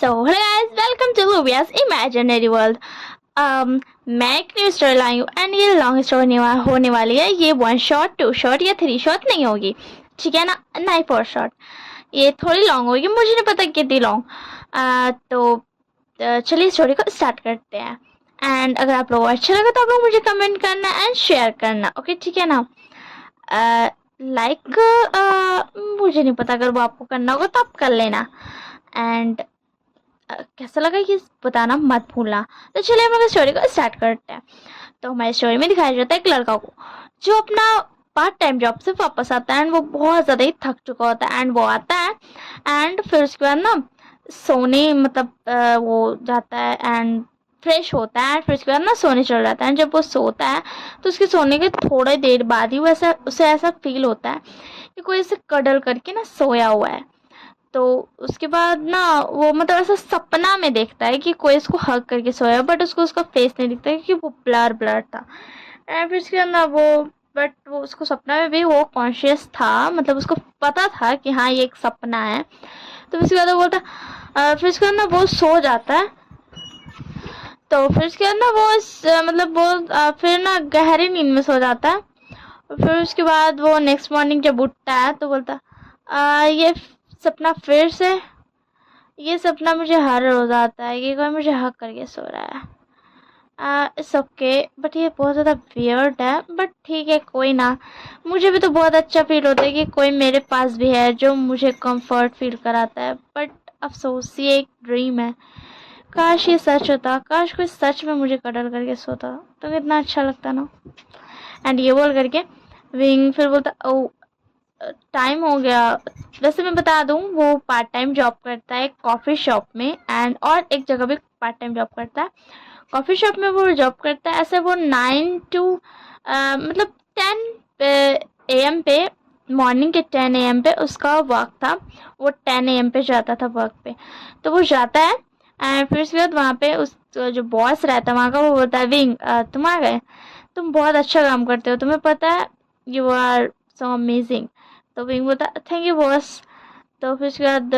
So hello guys, welcome to Lubia's imaginary world. मैं एक new story लाई हूँ and ये लॉन्ग स्टोरी होने वाली है। ये 1 शॉट 2 शॉट या 3 शॉट नहीं होगी, ठीक है ना, ना ही 4 शॉट। ये थोड़ी लॉन्ग होगी, मुझे नहीं पता कितनी लॉन्ग। चलिए स्टोरी को स्टार्ट करते हैं। एंड अगर आप लोगों को अच्छा लगा तो आप लोग मुझे कमेंट करना एंड शेयर करना, ओके ठीक है ना। लाइक मुझे नहीं पता, अगर वो आपको करना होगा तो आप कर लेना। एंड कैसा लगा ये बताना मत भूलना। तो चलिए हम लोग स्टोरी को स्टार्ट करते हैं। तो हमारी स्टोरी में दिखाया जाता है एक लड़का को जो अपना पार्ट टाइम जॉब से वापस आता है एंड वो बहुत ज़्यादा ही थक चुका होता है। एंड वो आता है एंड फिर उसके बाद ना सोने मतलब वो जाता है एंड फ्रेश होता है। फिर उसके बाद ना सोने चल जाता है। जब वो सोता है तो उसके सोने के थोड़ी देर बाद ही वो उसे ऐसा फील होता है कि कोई इसे कडल करके ना सोया हुआ है। तो उसके बाद ना वो मतलब ऐसा सपना में देखता है कि कोई इसको हग करके सोया, बट उसको उसका फेस नहीं दिखता क्योंकि वो ब्लर ब्लर था। एंड फिर उसके बाद ना बट वो उसको सपना में भी वो कॉन्शियस था, मतलब उसको पता था कि हाँ ये एक सपना है। तो फिर उसके बाद वो बोलता फिर उसके बाद ना वो सो जाता है। तो फिर उसके बाद ना मतलब वो फिर ना गहरी नींद में सो जाता है। और फिर उसके बाद वो नेक्स्ट मॉर्निंग जब उठता है तो बोलता ये सपना फिर से, ये सपना मुझे हर रोज आता है कि कोई मुझे हक करके सो रहा है। इट्स ओके, बट ये बहुत ज़्यादा वियर्ड है, बट ठीक है कोई ना। मुझे भी तो बहुत अच्छा फील होता है कि कोई मेरे पास भी है जो मुझे कंफर्ट फील कराता है। बट अफसोस ये एक ड्रीम है। काश ये सच होता, काश कोई सच में मुझे कडल करके सोता तो कितना अच्छा लगता ना। एंड ये बोल करके विंग फिर बोलता ओ टाइम हो गया। वैसे मैं बता दूं वो पार्ट टाइम जॉब करता है कॉफ़ी शॉप में एंड और एक जगह भी पार्ट टाइम जॉब करता है। कॉफ़ी शॉप में वो जॉब करता है। ऐसे वो 9 टू मतलब 10 AM पे, मॉर्निंग के 10 AM पे उसका वर्क था। वो 10 AM पे जाता था वर्क पे। तो वो जाता है एंड फिर उसके बाद वहाँ पे उस जो बॉस रहता है वहाँ का वो बोलता है विंग तुम आ गए, तुम बहुत अच्छा काम करते हो, तुम्हें पता है यू आर सो अमेजिंग। तो विंग बोलता थैंक यू बॉस। तो फिर उसके बाद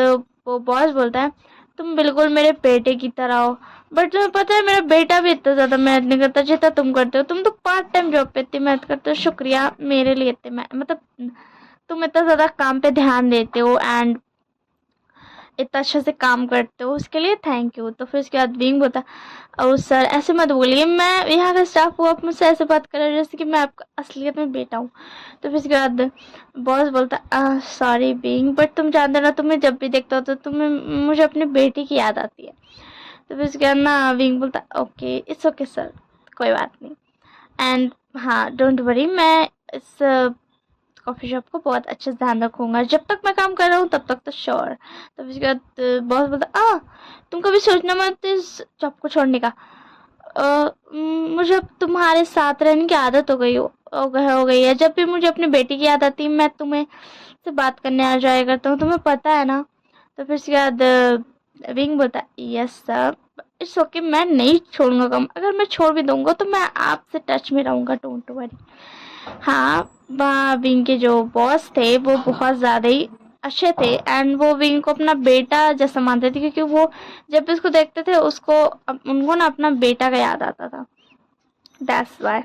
वो बॉस बोलता है तुम बिल्कुल मेरे बेटे की तरह हो, बट तुम्हें पता है मेरा बेटा भी इतना ज़्यादा मेहनत नहीं करता जितना तुम करते हो। तुम तो पार्ट टाइम जॉब पे इतनी मेहनत करते हो, शुक्रिया मेरे लिए इतने मतलब तुम इतना ज़्यादा काम पे ध्यान देते हो एंड इतना अच्छे से काम करते हो, उसके लिए थैंक यू। तो फिर उसके बाद विंग बोलता और सर ऐसे मत बोलिए, मैं यहाँ का स्टाफ हूँ, आप मुझसे ऐसे बात कर रहे हो जैसे कि मैं आपका असलियत में बेटा हूँ। तो फिर उसके बाद बॉस बोलता सॉरी विंग, बट तुम जानते हो ना, तुम्हें जब भी देखता हो तो तुम्हें मुझे अपने बेटे की याद आती है। तो फिर उसके बाद ना विंग बोलता ओके इट्स ओके सर, कोई बात नहीं। एंड हाँ डोंट वरी, मैं इस कॉफ़ी शॉप को बहुत अच्छे से ध्यान रखूँगा, जब तक मैं काम कर रहा हूँ तब तक तो श्योर। तो उसके बाद बॉस बोलता तुम कभी सोचना मत इस जॉब को छोड़ने का। मुझे अब तुम्हारे साथ रहने की आदत हो गई है। जब भी मुझे अपनी बेटी की याद आती है मैं तुम्हें से बात करने आ जाया करता हूँ, तुम्हें पता है ना। तो फिर उसके बाद विंग बोलता यस सर इट्स ओके, मैं नहीं छोड़ूंगा काम। अगर मैं छोड़ भी दूंगा तो मैं आपसे टच में रहूँगा, डोंट वरी। हाँ वहाँ विंग के जो बॉस थे वो बहुत ज़्यादा ही अच्छे थे एंड वो विंग को अपना बेटा जैसा मानते थे, क्योंकि वो जब भी उसको देखते थे उसको उनको ना अपना बेटा का याद आता था, दैट्स वाई।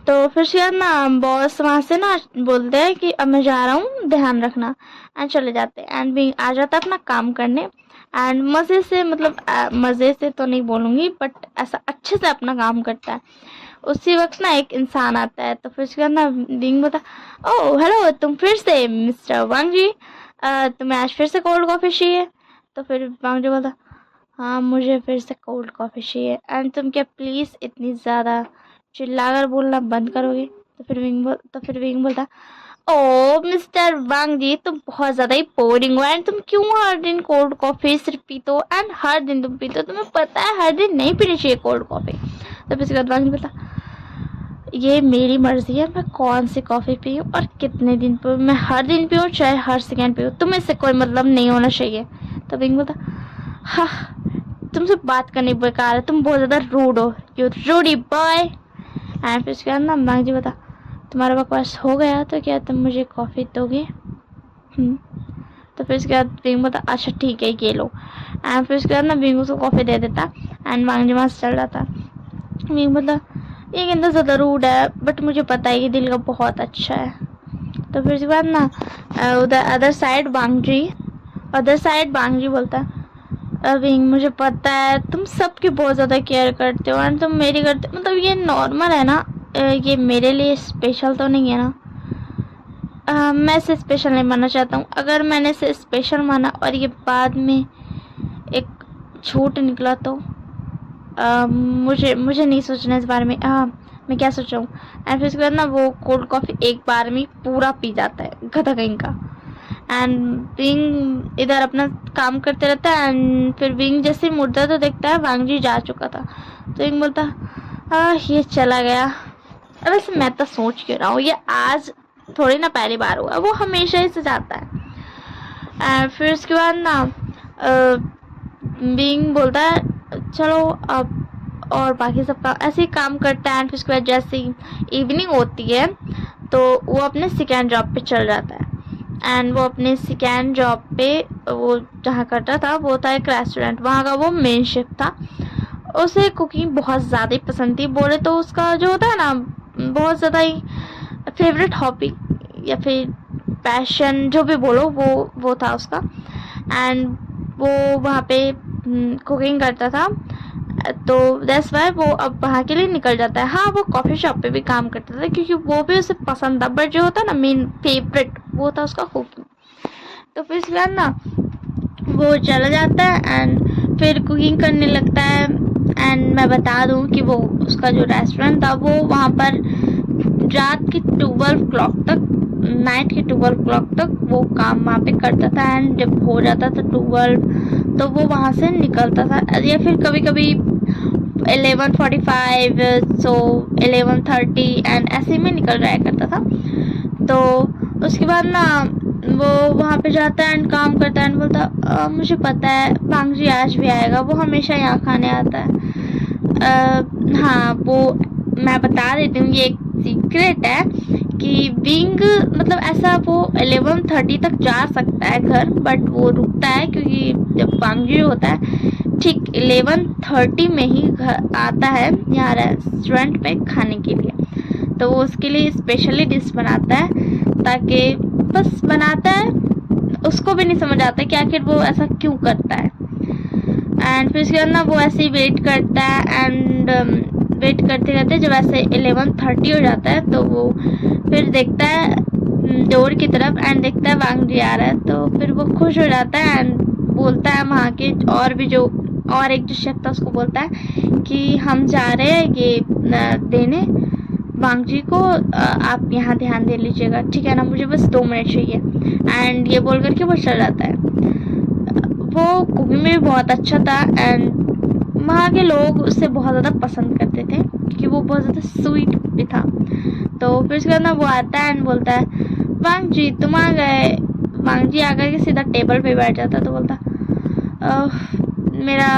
तो फिर शायद ना बॉस वहाँ से ना बोलते हैं कि अब मैं जा रहा हूँ, ध्यान रखना। एंड चले जाते हैं एंड विंग आ जाता है अपना काम करने एंड मज़े से, मतलब मज़े से तो नहीं बोलूँगी बट ऐसा अच्छे से अपना काम करता है। उसी वक्त ना एक इंसान आता है। तो फिर उसके बाद ना विंग बोलता ओह हेलो, तुम फिर से मिस्टर वांग जी, तुम्हें आज फिर से कोल्ड कॉफ़ी चाहिए। तो फिर वांग जी बोलता हाँ मुझे फिर से कोल्ड कॉफ़ी चाहिए। एंड तुम क्या प्लीज़ इतनी ज़्यादा चिल्लाकर बोलना बंद करोगे। तो फिर विंग बोलता ओ मिस्टर वांग जी, तुम बहुत ज़्यादा ही बोरिंग हो एंड तुम क्यों हर दिन कोल्ड कॉफ़ी सिर्फ पीते हो एंड हर दिन तुम पीते हो, तुम्हें पता है हर दिन नहीं पीनी चाहिए कोल्ड कॉफ़ी। तो फिर उसके बाद वांग जी बोलता ये मेरी मर्जी है मैं कौन सी कॉफ़ी पीऊँ और कितने दिन पीऊँ, मैं हर दिन पीऊँ चाहे हर सेकेंड पीऊँ, तुम्हें इससे कोई मतलब नहीं होना चाहिए। तो विंग बोलता हाँ तुमसे बात करनी बेकार है, तुम बहुत ज़्यादा रूड हो, यू रूडी बॉय। एंड फिर उसके बाद ना मांग जी बता तुम्हारा बकवास हो गया तो क्या तुम मुझे कॉफ़ी दोगे। तो फिर उसके बाद विंग बोलता अच्छा ठीक है ये लो। एंड फिर उसके बाद ना विंग उसको कॉफ़ी दे देता एंड वांगजी वहाँ से चल जाता। विंग बोलता ये गेंदा ज़्यादा रूड है बट मुझे पता है ये दिल का बहुत अच्छा है। तो फिर उसके बाद ना उधर अदर साइड बांगजी बोलता विंग मुझे पता है तुम सबकी बहुत ज़्यादा केयर करते हो एंड तुम मेरी करते मतलब ये नॉर्मल है ना, ये मेरे लिए स्पेशल तो नहीं है ना। मैं इसे स्पेशल नहीं मानना चाहता हूँ। अगर मैंने इसे स्पेशल माना और ये बाद में एक झूठ निकला तो मुझे नहीं सोचना इस बारे में। मैं क्या सोच रहा हूँ। एंड फिर उसके बाद ना वो कोल्ड कॉफ़ी एक बार में पूरा पी जाता है गधा कहीं का। एंड विंग इधर अपना काम करते रहता है एंड फिर विंग जैसे मुड़ता तो देखता है वांगजी जा चुका था। तो विंग बोलता ये चला गया। अब वैसे मैं तो सोच क्यों रहा हूँ, ये आज थोड़ी ना पहली बार हुआ, वो हमेशा ही से जाता है। एंड फिर उसके बाद ना विंग बोलता है चलो अब और बाकी सब काम ऐसे ही काम करता है। एंड फिर उसके बाद जैसे ही इवनिंग होती है तो वो अपने सेकेंड जॉब पे चल जाता है। एंड वो अपने सेकेंड जॉब पे वो जहाँ करता था वो था एक रेस्टोरेंट, वहाँ का वो मेन शेफ था। उसे कुकिंग बहुत ज़्यादा ही पसंद थी, बोले तो उसका जो होता है ना बहुत ज़्यादा ही फेवरेट हॉबी या फिर पैशन जो भी बोलो वो था उसका। एंड वो वहाँ पे कुकिंग करता था तो दैट्स वाई वो अब वहाँ के लिए निकल जाता है। हाँ वो कॉफ़ी शॉप पे भी काम करता था क्योंकि वो भी उसे पसंद था, बट जो होता है ना मेन फेवरेट वो था उसका कुकिंग। तो फिर इसके बाद ना वो चला जाता है एंड फिर कुकिंग करने लगता है। एंड मैं बता दूँ कि वो उसका जो रेस्टोरेंट था वो वहाँ पर रात के 12 क्लॉक तक, नाइट के 12 क्लॉक तक वो काम वहाँ पे करता था। एंड जब हो जाता था 12 तो वो वहाँ से निकलता था, या फिर कभी कभी 11:45 सो 11:30 एंड ऐसे में निकल जाया करता था। तो उसके बाद ना वो वहाँ पे जाता है एंड काम करता है एंड बोलता मुझे पता है वांगजी आज भी आएगा, वो हमेशा यहाँ खाने आता है। हाँ वो मैं बता देती हूँ, ये एक सीक्रेट है कि विंग मतलब ऐसा वो 11:30 तक जा सकता है घर, बट वो रुकता है क्योंकि जब वांगजी होता है ठीक 11:30 में ही घर आता है यहाँ रेस्टोरेंट पे खाने के लिए। तो वो उसके लिए स्पेशली डिश बनाता है, ताकि बस बनाता है, उसको भी नहीं समझ आता कि आखिर वो ऐसा क्यों करता है। एंड फिर उसके बाद ना वो ऐसे ही वेट करता है एंड वेट करते करते जब ऐसे 11:30 हो जाता है तो वो फिर देखता है डोर की तरफ एंड देखता है वांगजी आ रहा है। तो फिर वो खुश हो जाता है एंड बोलता है वहाँ के और एक जो शेफ था उसको बोलता है कि हम जा रहे हैं ये देने वांगजी को, आप यहाँ ध्यान दे लीजिएगा ठीक है ना, मुझे बस 2 मिनट चाहिए। एंड ये बोल करके वो चल जाता है। वो कुकिंग में भी बहुत अच्छा था एंड वहाँ के लोग उससे बहुत ज़्यादा पसंद करते थे क्योंकि वो बहुत ज़्यादा स्वीट भी था। तो फिर उसके बाद ना वो आता है एंड बोलता है वांगजी तुम आ गए। वांगजी आकर के सीधा टेबल पे बैठ जाता तो बोलता मेरा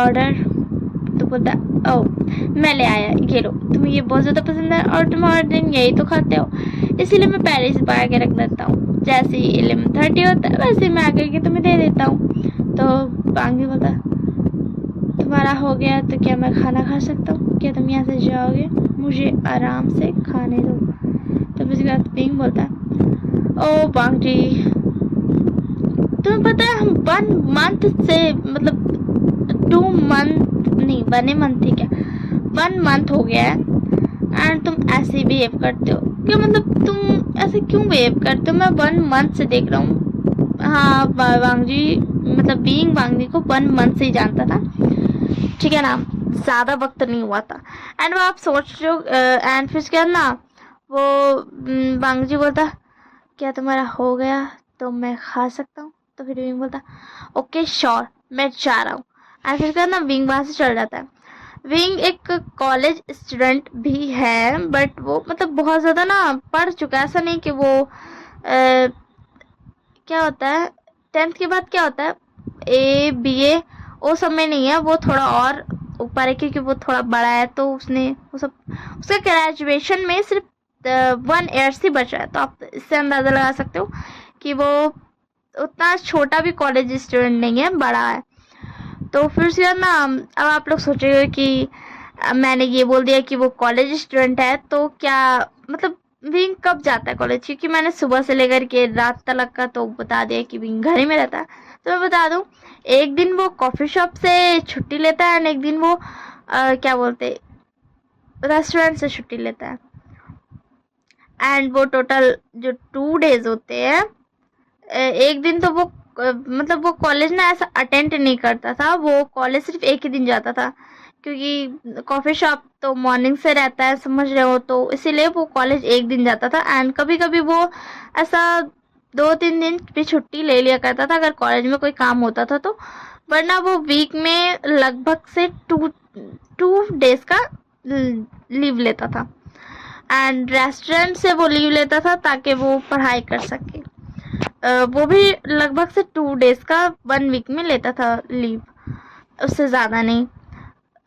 ऑर्डर। तो बोलता ओह मैं ले आया, ये लो, तुम्हें ये बहुत ज़्यादा पसंद है और तुम हर दिन यही तो खाते हो, इसीलिए मैं पहले से पका के रख देता हूँ, जैसे ही 11:30 होता है वैसे मैं आकर के तुम्हें दे देता हूँ। तो वांगजी बोलता तुम्हारा हो गया तो क्या मैं खाना खा सकता हूँ, क्या तुम यहाँ से जाओगे, मुझे आराम से खाने दो। तो फिर उसके बाद विंग बोलता ओ वांगजी तुम्हें पता है हम 1 मंथ से मतलब 2 मंथ नहीं 1 मंथ थी क्या 1 मंथ हो गया है एंड तुम ऐसे बिहेव करते हो क्या, मतलब तुम ऐसे क्यों बिहेव करते हो, मैं 1 मंथ से देख रहा हूँ। हाँ वांगजी मतलब बीइंग वांगजी को 1 मंथ से ही जानता था ठीक है ना, ज़्यादा वक्त नहीं हुआ था। एंड वो आप सोच रहे हो एंड फिर उसके बाद ना वो वांगजी बोलता क्या तुम्हारा हो गया तो मैं खा सकता हूँ। तो फिर विंग बोलता ओके श्योर मैं जा रहा हूँ। एंड फिर उसके बाद ना विंग वहाँ से चल जाता है। विंग एक कॉलेज स्टूडेंट भी है बट वो मतलब बहुत ज़्यादा ना पढ़ चुका है, ऐसा नहीं कि वो क्या होता है 10th के बाद क्या होता है BA वो सब में नहीं है, वो थोड़ा और ऊपर है क्योंकि वो थोड़ा बड़ा है। तो उसने वो सब उसका ग्रेजुएशन में सिर्फ 1 ईयर से बचा है। तो आप इससे अंदाज़ा लगा सकते हो कि वो उतना छोटा भी कॉलेज स्टूडेंट नहीं है, बड़ा है। तो फिर उसके बाद ना अब आप लोग सोचेंगे कि मैंने ये बोल दिया कि वो कॉलेज स्टूडेंट है, तो क्या मतलब विंग कब जाता है कॉलेज? क्योंकि मैंने सुबह से लेकर के रात तक का तो बता दिया कि विंग घर ही में रहता है। तो मैं बता दूं, एक दिन वो कॉफ़ी शॉप से छुट्टी लेता है, और एक दिन वो क्या बोलते, रेस्टोरेंट से छुट्टी लेता है। एंड वो टोटल जो 2 डेज होते हैं, एक दिन तो वो मतलब वो कॉलेज ना ऐसा अटेंड नहीं करता था, वो कॉलेज सिर्फ एक ही दिन जाता था, क्योंकि कॉफ़ी शॉप तो मॉर्निंग से रहता है, समझ रहे हो, तो इसीलिए वो कॉलेज एक दिन जाता था। एंड कभी कभी वो ऐसा 2-3 दिन भी छुट्टी ले लिया करता था अगर कॉलेज में कोई काम होता था तो, वरना वो वीक में लगभग से 2 डेज का लीव लेता था। एंड रेस्टोरेंट से वो लीव लेता था ताकि वो पढ़ाई कर सके। वो भी लगभग से 2 डेज का 1 वीक में लेता था लीव, उससे ज़्यादा नहीं।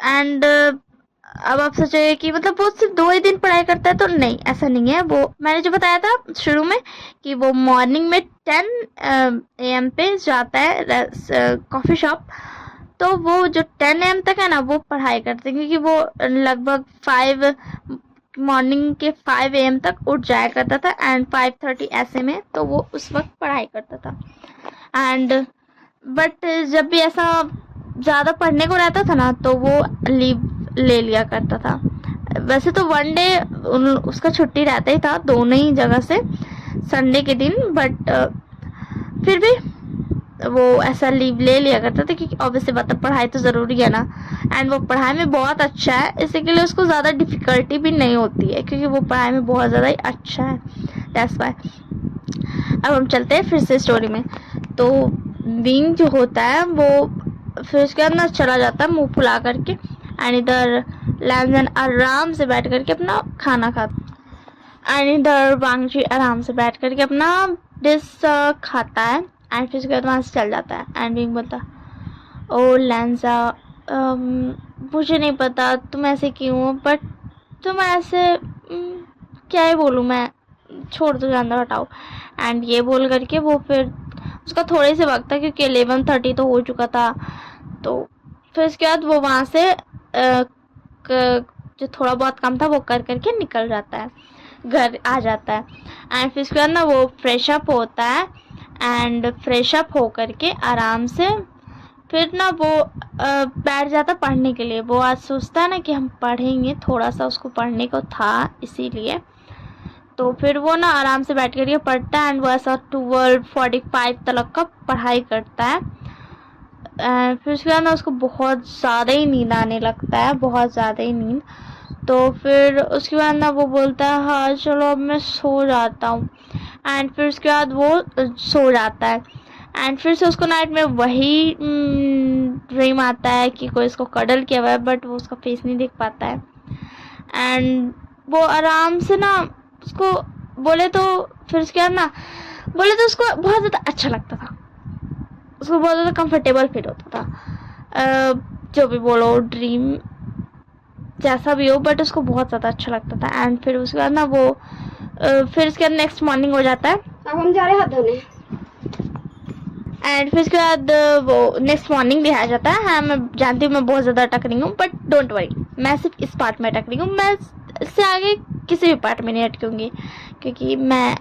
एंड अब आप सोचेंगे कि मतलब वो सिर्फ 2 ही दिन पढ़ाई करता है, तो नहीं, ऐसा नहीं है। वो मैंने जो बताया था शुरू में कि वो मॉर्निंग में 10 AM पे जाता है कॉफ़ी शॉप, तो वो जो 10 AM तक है ना वो पढ़ाई करते हैं, क्योंकि वो लगभग 5 मॉर्निंग के 5 AM तक उठ जाया करता था, एंड 5:30 ऐसे में तो वो उस वक्त पढ़ाई करता था। एंड बट जब भी ऐसा ज़्यादा पढ़ने को रहता था ना तो वो लीव ले लिया करता था। वैसे तो 1 डे उसका छुट्टी रहता ही था दोनों ही जगह से, संडे के दिन, बट फिर भी वो ऐसा लीव ले लिया करता था, क्योंकि ऑब्वियसली बात है, पढ़ाई तो ज़रूरी है ना। एंड वो पढ़ाई में बहुत अच्छा है, इसी के लिए उसको ज़्यादा डिफ़िकल्टी भी नहीं होती है, क्योंकि वो पढ़ाई में बहुत ज़्यादा ही अच्छा है, दैट्स वाई। अब हम चलते हैं फिर से स्टोरी में। तो विंग जो होता है वो फिर उसके बाद ना चला जाता है मुंह फुला करके, एंड इधर लैंजन आराम से बैठ करके अपना खाना खाता, एंड इधर वांगजी आराम से बैठ करके अपना डिश खाता है। एंड फिर उसके बाद वहाँ से चल जाता है। एंड विंग बोलता, ओ लैंजा, मुझे नहीं पता तुम ऐसे क्यों, बट तुम ऐसे क्या ही बोलूँ मैं, छोड़ दो, जानना, हटाओ। एंड ये बोल करके वो फिर उसका थोड़े से वक्त था, क्योंकि 11:30 तो हो चुका था। तो फिर उसके बाद वो वहाँ से जो थोड़ा बहुत काम था वो कर करके निकल जाता है, घर आ जाता है। एंड फिर उसके बाद ना वो फ्रेश अप होता है, एंड फ्रेश अप हो करके आराम से फिर ना वो बैठ जाता पढ़ने के लिए। वो आज सोचता है ना कि हम पढ़ेंगे, थोड़ा सा उसको पढ़ने को था इसीलिए। तो फिर वो ना आराम से बैठ कर पढ़ता है, एंड वो ऐसा 12:45 तक का पढ़ाई करता है। फिर उसके बाद ना उसको बहुत ज़्यादा ही नींद आने लगता है, बहुत ज़्यादा ही नींद। तो फिर उसके बाद ना वो बोलता है, हाँ चलो अब मैं सो जाता हूँ। एंड फिर उसके बाद वो सो जाता है। एंड फिर से उसको नाइट में वही ड्रीम आता है कि कोई इसको कडल किया हुआ है, बट वो उसका फेस नहीं देख पाता है। एंड वो आराम से ना उसको बोले तो फिर उसके बाद ना बोले तो उसको बहुत ज़्यादा अच्छा लगता था, उसको बहुत ज़्यादा कंफर्टेबल फील होता था। जो भी बोलो, ड्रीम जैसा भी हो, बट उसको बहुत ज़्यादा अच्छा लगता था। एंड फिर उसके बाद ना वो फिर उसके बाद नेक्स्ट मॉर्निंग हो जाता है। अब हम जा रहे हैं हाथ धोने। एंड फिर उसके बाद वो नेक्स्ट मॉर्निंग भी आ जाता है। हाँ मैं जानती हूँ मैं बहुत ज़्यादा अटक रही हूँ, बट डोंट वरी, मैं सिर्फ इस पार्ट में अटक रही हूँ, मैं इससे आगे किसी भी पार्ट में नहीं अटकूँगी, क्योंकि मैं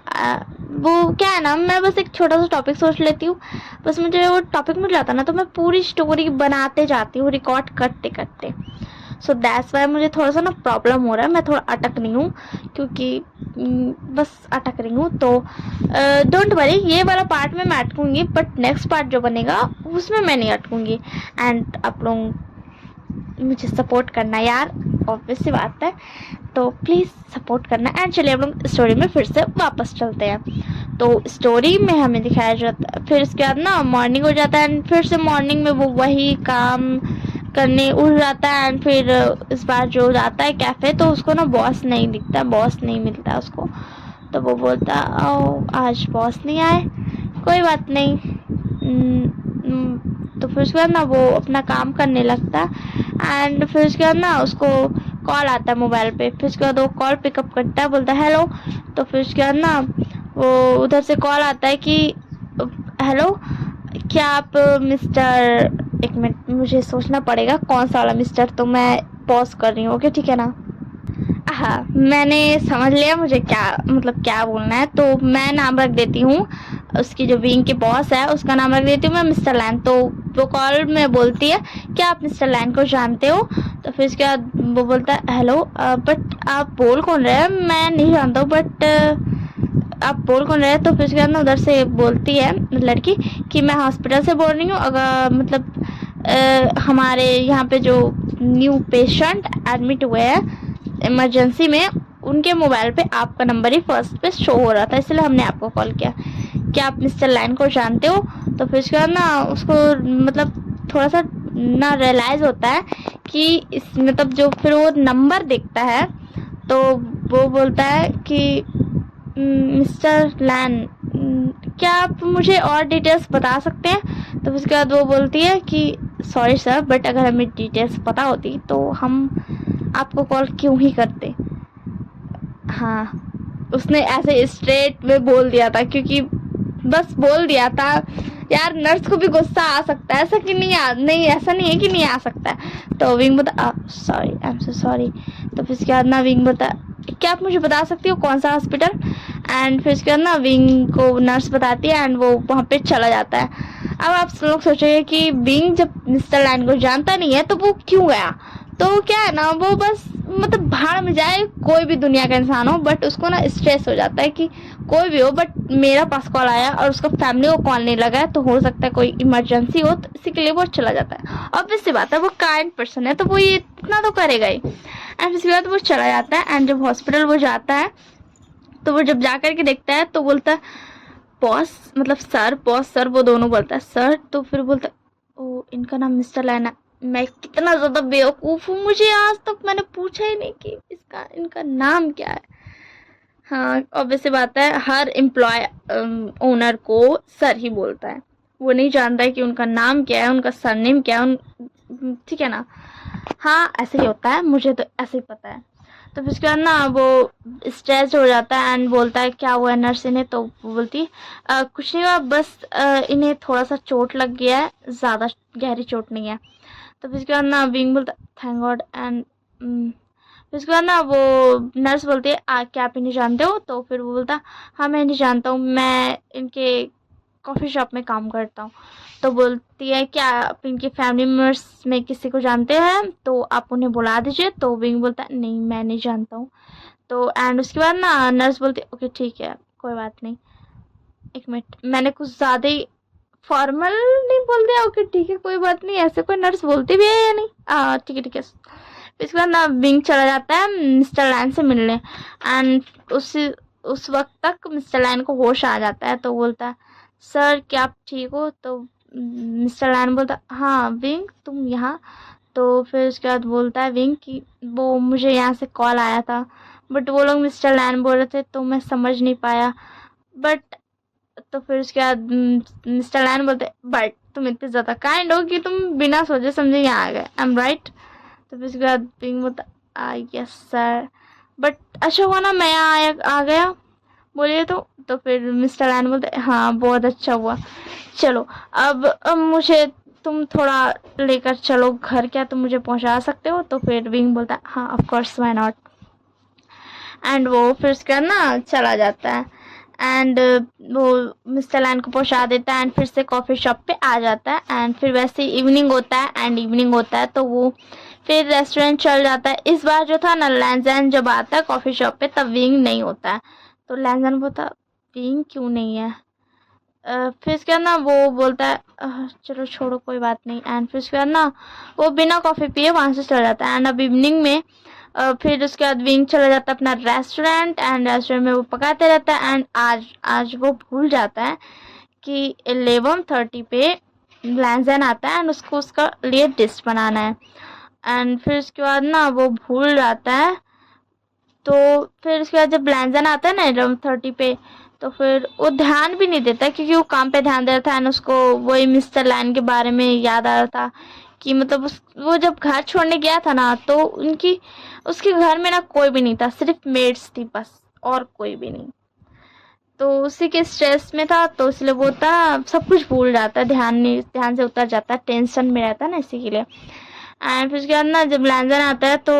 वो क्या है ना, मैं बस एक छोटा सा टॉपिक सोच लेती हूँ, बस मुझे वो टॉपिक मिल जाता ना तो मैं पूरी स्टोरी बनाते जाती हूँ रिकॉर्ड करते करते। सो दैट्स वाई मुझे थोड़ा सा ना प्रॉब्लम हो रहा है, मैं थोड़ा अटक रही हूँ, क्योंकि बस अटक रही हूँ। तो डोंट वरी, ये वाला पार्ट में मैं अटकूँगी, बट नेक्स्ट पार्ट जो बनेगा उसमें मैं नहीं अटकूँगी। एंड आप लोग मुझे सपोर्ट करना यार, ऑब्वियस सी बात है, तो प्लीज़ सपोर्ट करना। एंड चलिए हम लोग स्टोरी में फिर से वापस चलते हैं। तो स्टोरी में हमें दिखाया जाता है, फिर उसके बाद ना मॉर्निंग हो जाता है, एंड फिर से मॉर्निंग में वो वही काम करने उठ जाता है। एंड फिर इस बार जो जाता है कैफ़े, तो उसको ना बॉस नहीं दिखता, बॉस नहीं मिलता है उसको। तो वो बोलता, ओ आज बॉस नहीं आए, कोई बात नहीं। तो फिर उसके बाद ना वो अपना काम करने लगता है। एंड फिर उसके बाद ना उसको कॉल आता है मोबाइल पे, फिर उसके बाद वो कॉल पिकअप करता है, बोलता है हेलो। तो फिर उसके बाद ना वो उधर से कॉल आता है कि हेलो, क्या आप मिस्टर, एक मिनट मुझे सोचना पड़ेगा कौन सा वाला मिस्टर, तो मैं पॉज कर रही हूँ। ओके ठीक है ना। हाँ, मैंने समझ लिया मुझे क्या मतलब क्या बोलना है, तो मैं नाम रख देती हूँ उसकी, जो विंग के बॉस है उसका नाम रख देती हूँ मैं मिस्टर लैन। तो वो कॉल में बोलती है क्या आप मिस्टर लैन को जानते हो? तो फिर उसके बाद वो बोलता है हेलो, बट आप बोल कौन रहे हैं, मैं नहीं जानता हूँ, बट आप बोल कौन रहे हैं? तो फिर उसके बाद ना उधर से बोलती है लड़की कि मैं हॉस्पिटल से बोल रही हूँ, अगर मतलब हमारे यहाँ पे जो न्यू पेशेंट एडमिट हुए हैं इमरजेंसी में, उनके मोबाइल पे आपका नंबर ही फर्स्ट पे शो हो रहा था, इसलिए हमने आपको कॉल किया। क्या आप मिस्टर लाइन को जानते हो? तो फिर उसके बाद ना उसको मतलब थोड़ा सा ना रियलाइज होता है कि इस मतलब जो फिर वो नंबर देखता है, तो वो बोलता है कि मिस्टर लैन, क्या आप मुझे और डिटेल्स बता सकते हैं? तो उसके बाद वो बोलती है कि सॉरी सर, बट अगर हमें डिटेल्स पता होती तो हम आपको कॉल क्यों ही करते। हाँ, उसने ऐसे स्ट्रेट में बोल दिया था, क्योंकि बस बोल दिया था यार, नर्स को भी गुस्सा आ सकता है, ऐसा कि नहीं ऐसा नहीं है कि नहीं आ सकता है। तो विंग बता sorry, I am so sorry. तो फिर उसके बाद ना विंग बता क्या आप मुझे बता सकती हो कौन सा हॉस्पिटल? एंड फिर उसके बाद ना विंग को नर्स बताती है एंड वो वहाँ पे चला जाता है। अब आप लोग सोचेंगे कि विंग जब मिस्टर लैन को जानता नहीं है तो वो क्यों गया? तो क्या है ना, वो बस मतलब भाड़ में जाए, कोई भी दुनिया का इंसान हो, बट उसको ना स्ट्रेस हो जाता है कि कोई भी हो, बट मेरा पास कॉल आया और उसका फैमिली को कॉल नहीं लगा है, तो हो सकता है कोई इमरजेंसी हो, तो इसी के लिए वो चला जाता है। ऑब्वियस सी बात है, वो काइंड पर्सन है तो वो ये इतना तो करेगा ही। एंड उसके बाद वो चला जाता है एंड जब हॉस्पिटल वो जाता है, तो वो जब जा करके देखता है तो बोलता है बॉस, मतलब सर, बॉस सर वो दोनों बोलता है सर। तो फिर बोलता है ओ इनका नाम मिस्टर लैन है, मैं कितना ज्यादा बेवकूफ हूँ, मुझे आज तक मैंने पूछा ही नहीं कि इनका नाम क्या है। हाँ, ऑब्वियस बात है, हर एम्प्लॉय ओनर को सर ही बोलता है, वो नहीं जानता है कि उनका नाम क्या है, उनका सरनेम क्या है, ठीक है ना। हाँ, ऐसे ही होता है, मुझे तो ऐसे ही पता है। तो फिर उसके बाद ना वो स्ट्रेस हो जाता है एंड बोलता है क्या हुआ है नर्स इन्हें? तो वो बोलती कुछ नहीं हुआ, बस इन्हें थोड़ा सा चोट लग गया है, ज़्यादा गहरी चोट नहीं है। तो फिर उसके बाद ना विंग बोलता थैंक गॉड। एंड फिर उसके बाद ना वो नर्स बोलती है क्या आप इन्हें जानते हो? तो फिर वो बोलता हाँ मैं इन्हें जानता हूँ, मैं इनके कॉफ़ी शॉप में काम करता हूँ। तो बोलती है क्या आप इनके फैमिली मेम्बर्स में किसी को जानते हैं तो आप उन्हें बुला दीजिए। तो विंग बोलता है नहीं मैं नहीं जानता हूँ। तो एंड उसके बाद ना नर्स बोलती है ओके ठीक है कोई बात नहीं। एक मिनट, मैंने कुछ ज़्यादा ही फॉर्मल नहीं बोल दिया? ओके ठीक है कोई बात नहीं, ऐसे कोई नर्स बोलती भी है या नहीं? ठीक है ठीक है। इसके बाद ना विंग चला जाता है मिस्टर लैन से मिलने एंड उस वक्त तक मिस्टर लैन को होश आ जाता है। तो बोलता है सर क्या आप ठीक हो? तो मिस्टर लैन बोलता हाँ विंग तुम यहाँ? तो फिर उसके बाद बोलता है विंग कि वो मुझे यहाँ से कॉल आया था, बट वो लोग मिस्टर लैन बोल रहे थे तो मैं समझ नहीं पाया, बट तो फिर उसके बाद मिस्टर लैन बोलते बट तुम इतने ज़्यादा काइंड हो कि तुम बिना सोचे समझे यहाँ आ गए, आई एम राइट? तो फिर उसके बाद पिंग बोलता यस सर, बट अच्छा हुआ ना मैं यहाँ आ गया, बोलिए। तो फिर मिस्टर लैन बोलते हाँ बहुत अच्छा हुआ, चलो अब मुझे तुम थोड़ा लेकर चलो घर, क्या तुम मुझे पहुँचा सकते हो? तो फिर विंग बोलता हाँ of course why not. And वो फिर उसके बाद ना चला जाता है एंड वो मिस्टर लैन को पहुंचा देता है एंड फिर से कॉफ़ी शॉप पे आ जाता है एंड फिर वैसे इवनिंग होता है एंड इवनिंग होता है तो वो फिर रेस्टोरेंट चल जाता है। इस बार जो था ना लैंजन जब आता है कॉफ़ी शॉप पे तब विंग नहीं होता है। तो लैंजन बोलता विंग क्यों नहीं है? फिर उसके बाद ना वो बोलता है चलो छोड़ो कोई बात नहीं। एंड फिर उसके बाद ना वो बिना कॉफ़ी पिए वहाँ से चला जाता है एंड अब इवनिंग में फिर उसके बाद विंग चला जाता है अपना रेस्टोरेंट एंड रेस्टोरेंट में वो पकाते रहता है एंड आज वो भूल जाता है कि 11:30 पे लैंजन आता है एंड उसको उसका लिए डिश बनाना है। एंड फिर उसके बाद ना वो भूल जाता है। तो फिर उसके बाद जब लैंजन आता है ना 11:30 पे, तो फिर वो ध्यान भी नहीं देता क्योंकि वो काम पे ध्यान दे रहा था एंड उसको वही मिस्टर लैन के बारे में याद आ रहा था कि मतलब वो जब घर छोड़ने गया था ना तो उसके घर में ना कोई भी नहीं था, सिर्फ मेड्स थी बस और कोई भी नहीं। तो उसी के स्ट्रेस में था, तो इसलिए वो था सब कुछ भूल जाता है, ध्यान से उतर जाता है, टेंशन में रहता है ना, इसी के लिए। एंड फिर उसके बाद ना जब लैंजन आता है तो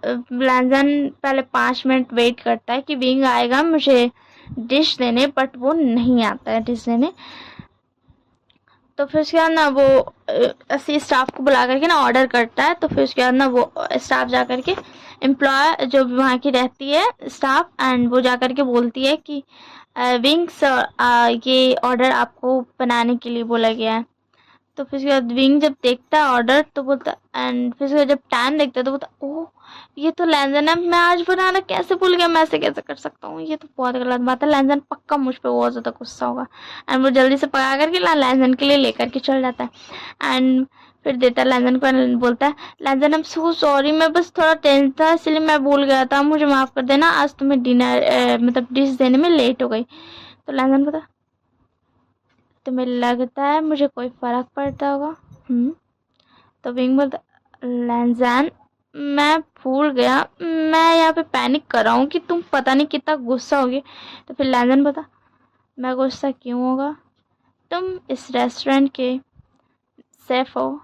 लैंजन पहले 5 मिनट वेट करता है कि विंग आएगा मुझे डिश देने, बट वो नहीं आता है डिश देने। तो फिर उसके बाद ना वो ऐसे स्टाफ को बुला करके ना ऑर्डर करता है। तो फिर उसके बाद ना वो स्टाफ जा करके एम्प्लॉय जो वहाँ की रहती है स्टाफ, एंड वो जा करके बोलती है कि विंग्स ये ऑर्डर आपको बनाने के लिए बोला गया है। तो फिर उसके बाद विंग जब देखता है ऑर्डर तो बोलता, एंड फिर उसके बाद जब टाइम देखता है तो बोलता, ओह ये तो लैंजन है, मैं आज बनाना कैसे भूल गया, मैं ऐसे कैसे कर सकता हूँ, ये तो बहुत गलत बात है। लैंजन पक्का मुझ पे बहुत ज़्यादा गुस्सा होगा। एंड वो जल्दी से पका करके लैंजन के लिए लेकर के चल जाता है। एंड फिर देता है लैंजन को, बोलता है लैंजन आई एम सो सॉरी, मैं बस थोड़ा टेंस था इसलिए मैं भूल गया था, मुझे माफ़ कर देना, आज तुम्हें डिनर मतलब डिश देने में लेट हो गई। तो लैंजन बोलता, तुम्हें लगता है मुझे कोई फ़र्क पड़ता होगा? तो विंग बोलता, लैंजन मैं भूल गया, मैं यहाँ पे पैनिक कर रहा हूँ कि तुम पता नहीं कितना गुस्सा होगे। तो फिर लैंजन बोलता, मैं गुस्सा क्यों होगा, तुम इस रेस्टोरेंट के शेफ हो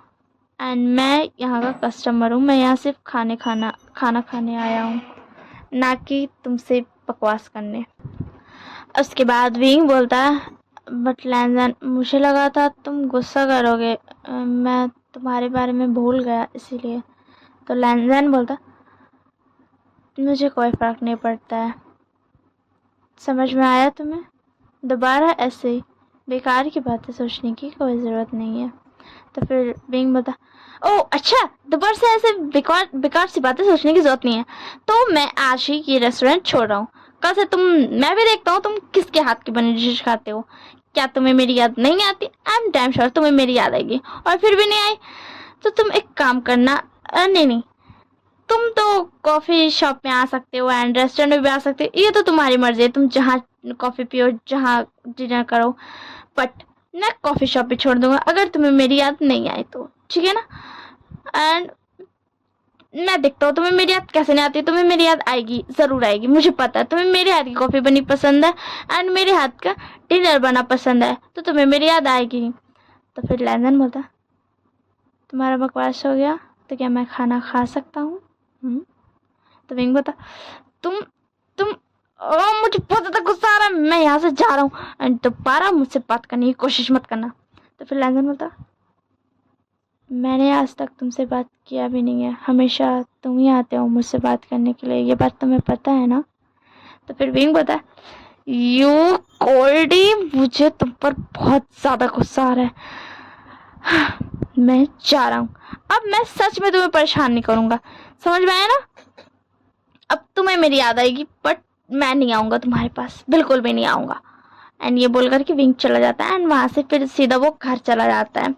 एंड मैं यहाँ का कस्टमर हूँ, मैं यहाँ सिर्फ खाना खाने आया हूँ, ना कि तुमसे बकवास करने। उसके बाद विंग बोलता है, बट लैंजन मुझे लगा था तुम गुस्सा करोगे, मैं तुम्हारे बारे में भूल गया इसीलिए। तो लैंजन बोलता, मुझे कोई फ़र्क नहीं पड़ता है, समझ में आया तुम्हें? दोबारा ऐसे बेकार की बातें सोचने की कोई ज़रूरत नहीं है। तो फिर विंग बोलता, ओह अच्छा, दोबारा से ऐसे बेकार बेकार सी बातें सोचने की ज़रूरत नहीं है, तो मैं आज ही ये रेस्टोरेंट छोड़ रहा हूँ। कल से मैं भी देखता हूँ तुम किसके हाथ की बनी डिश खाते हो। क्या तुम्हें मेरी याद नहीं आती? आई एम डैम श्योर तुम्हें मेरी याद आएगी, और फिर भी नहीं आई तो तुम एक काम करना, नहीं, तुम तो कॉफ़ी शॉप में आ सकते हो एंड रेस्टोरेंट में भी आ सकते हो, ये तो तुम्हारी मर्जी है, तुम जहाँ कॉफ़ी पियो, जहाँ डिनर करो, बट मैं कॉफ़ी शॉप भी छोड़ दूंगा अगर तुम्हें मेरी याद नहीं आई तो, ठीक है ना? एंड मैं देखता हूँ तुम्हें मेरी याद कैसे नहीं आती, तुम्हें मेरी याद आएगी, ज़रूर आएगी, मुझे पता है तुम्हें मेरे हाथ की कॉफ़ी बनी पसंद है एंड मेरे हाथ का डिनर बना पसंद है, तो तुम्हें मेरी याद आएगी। तो फिर लैंजन बोलता, तुम्हारा बकवास हो गया, तो क्या मैं खाना खा सकता हूँ? तो विंग बोलता, तुम मुझे बहुत ज़्यादा गुस्सा आ रहा है, मैं यहाँ से जा रहा हूँ एंड दोबारा मुझसे बात करने की कोशिश मत करना। तो फिर लैंजन बोलता, मैंने आज तक तुमसे बात किया भी नहीं है, हमेशा तुम ही आते हो मुझसे बात करने के लिए, ये बात तुम्हें पता है ना? तो फिर विंग बोलता, यू कोल्डी, मुझे तुम पर बहुत ज़्यादा गुस्सा आ रहा है, मैं जा रहा हूँ, अब मैं सच में तुम्हें परेशान नहीं करूँगा, समझ में आया ना? अब तुम्हें मेरी याद आएगी बट मैं नहीं आऊँगा तुम्हारे पास, बिल्कुल भी नहीं आऊँगा। एंड ये बोल कर के विंग चला जाता है एंड वहाँ से फिर सीधा वो घर चला जाता है।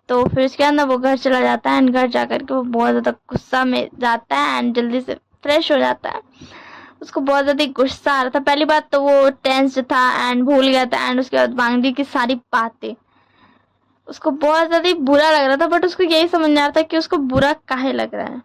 तो फिर उसके बाद ना वो घर चला जाता है एंड घर जा कर के वो बहुत ज़्यादा गुस्सा में जाता है एंड जल्दी से फ्रेश हो जाता है। उसको बहुत ज़्यादा गुस्सा आ रहा था, पहली बात तो वो टेंस्ड था एंड भूल गया था, एंड उसके बाद वांगदी की सारी बातें उसको बहुत ज़्यादा बुरा लग रहा था, बट उसको यही समझ नहीं आ रहा था कि उसको बुरा काहे लग रहा है।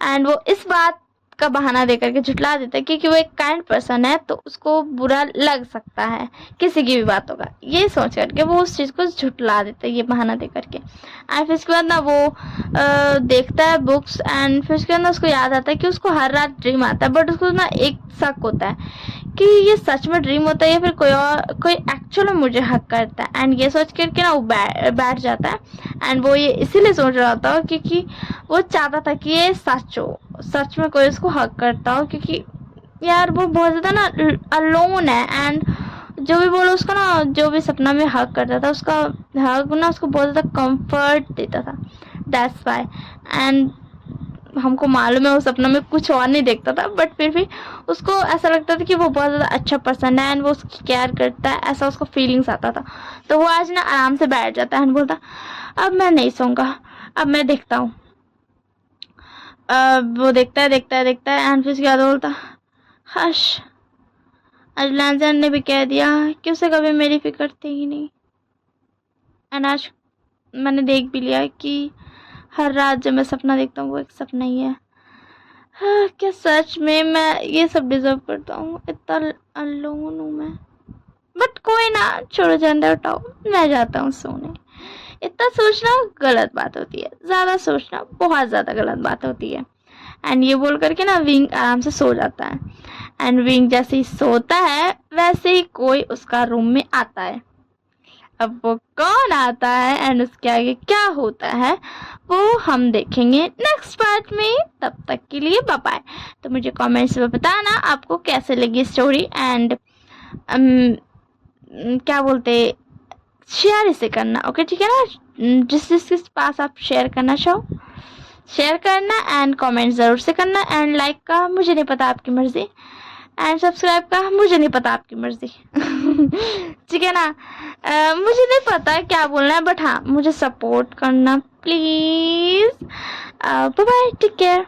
एंड वो इस बात का बहाना देकर के झुठला देता है क्योंकि वो एक काइंड पर्सन है, तो उसको बुरा लग सकता है किसी की भी बातों का, ये सोच करके वो उस चीज़ को झुठला देता है ये बहाना दे करके। एंड फिर उसके बाद ना वो देखता है बुक्स एंड फिर उसके बाद ना उसको याद आता है कि उसको हर रात ड्रीम आता है, बट उसको ना एक शक होता है कि ये सच में ड्रीम होता है या फिर कोई एक्चुअल में मुझे हक करता है। एंड ये सोच करके ना वो बैठ जाता है एंड वो ये इसीलिए सोच रहा था क्योंकि वो चाहता था कि ये सच हो, सच में कोई उसको हक करता हो, क्योंकि यार वो बहुत ज़्यादा ना अलोन है एंड जो भी बोलो उसका ना, जो भी सपना में हक करता था उसका हक ना उसको बहुत ज़्यादा कंफर्ट देता था, दैट्स वाई। एंड हमको मालूम है वो सपना में कुछ और नहीं देखता था, बट फिर भी उसको ऐसा लगता था कि वो बहुत ज़्यादा अच्छा पर्सन है एंड वो उसकी केयर करता है, ऐसा उसको फीलिंग्स आता था। तो वो आज ना आराम से बैठ जाता है एंड बोलता, अब मैं नहीं सोऊंगा, अब मैं देखता हूँ। वो देखता है एंड फिर उसके बाद बोलता, हश, आज लैंजन ने भी कह दिया कि उसे कभी मेरी फिक्र थी ही नहीं, एंड आज मैंने देख भी लिया कि हर रात जब मैं सपना देखता हूँ वो एक सपना ही है। हाँ, क्या सच में मैं ये सब डिज़र्व करता हूँ? इतना अलोन हूँ मैं, बट कोई ना, छोड़ो जेंडर उठाओ, मैं जाता हूँ सोने। इतना सोचना गलत बात होती है, ज्यादा सोचना बहुत ज्यादा गलत बात होती है। एंड ये बोल करके ना विंग आराम से सो जाता है। एंड विंग जैसे ही सोता है वैसे ही कोई उसका रूम में आता है। अब वो कौन आता है एंड उसके आगे क्या होता है वो हम देखेंगे नेक्स्ट पार्ट में। तब तक के लिए बाय बाय। तो मुझे कमेंट्स में बताना आपको कैसे लगी स्टोरी, एंड क्या बोलते, शेयर इसे करना। ओके ठीक है ना, जिस जिसके पास आप शेयर करना चाहो शेयर करना, एंड कमेंट ज़रूर से करना, एंड लाइक का मुझे नहीं पता, आपकी मर्ज़ी, एंड सब्सक्राइब का मुझे नहीं पता, आपकी मर्ज़ी। ठीक है ना, मुझे नहीं पता क्या बोलना है, बट हाँ मुझे सपोर्ट करना please. Bye bye, take care.